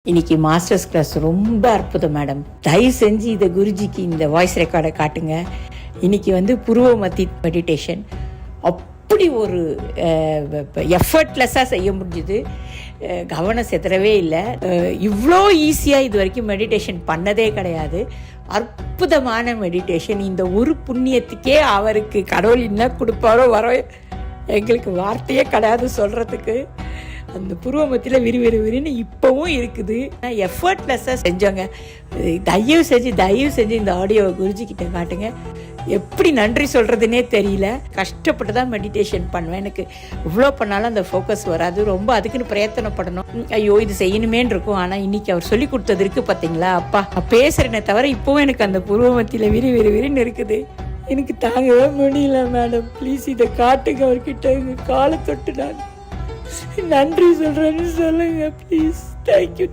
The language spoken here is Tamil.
இன்னைக்கு மாஸ்டர்ஸ் கிளாஸ் ரொம்ப அற்புதம் மேடம். தயவு செஞ்சு இதை குருஜிக்கு இந்த வாய்ஸ் ரெக்கார்டை காட்டுங்க. இன்னைக்கு புருவ மத்தி மெடிடேஷன் அப்படி ஒரு எஃபர்ட்லெஸ்ஸாக செய்ய முடிஞ்சுது. கவனம் செதறவே இல்லை. இவ்வளோ ஈஸியாக இது வரைக்கும் மெடிடேஷன் பண்ணதே கிடையாது. அற்புதமான மெடிடேஷன். இந்த ஒரு புண்ணியத்துக்கே அவருக்கு கடவுள் என்ன கொடுப்பாரோ வர எங்களுக்கு வார்த்தையே கிடையாது சொல்கிறதுக்கு. அந்த புருவமத்தியில் விறுவிறுன்னு இப்போவும் இருக்குது. எஃபர்ட்லெஸ்ஸாக செஞ்சோங்க. தயவு செஞ்சு இந்த ஆடியோவை குருஜிக்கிட்ட காட்டுங்க. எப்படி நன்றி சொல்கிறதுனே தெரியல. கஷ்டப்பட்டு தான் மெடிடேஷன் பண்ணுவேன். எனக்கு இவ்வளோ பண்ணாலும் அந்த ஃபோக்கஸ் வராது. ரொம்ப அதுக்குன்னு பிரயத்தனப்படணும். ஐயோ இது செய்யணுமேன்னு இருக்கும். ஆனால் இன்னைக்கு அவர் சொல்லி கொடுத்தது இருக்குது பார்த்தீங்களா, அப்பா பேசுகிறேனே தவிர இப்போவும் எனக்கு அந்த புருவமத்தியில் விறுவிறுன்னு இருக்குது. எனக்கு தாங்கவே முடியல மேடம். ப்ளீஸ் இதை காட்டுங்க அவர்கிட்ட. எங்கள் காலை தொட்டு நான் நன்றி சொல்கிறேன்னு சொல்லுங்கள் ப்ளீஸ். தேங்க்யூ.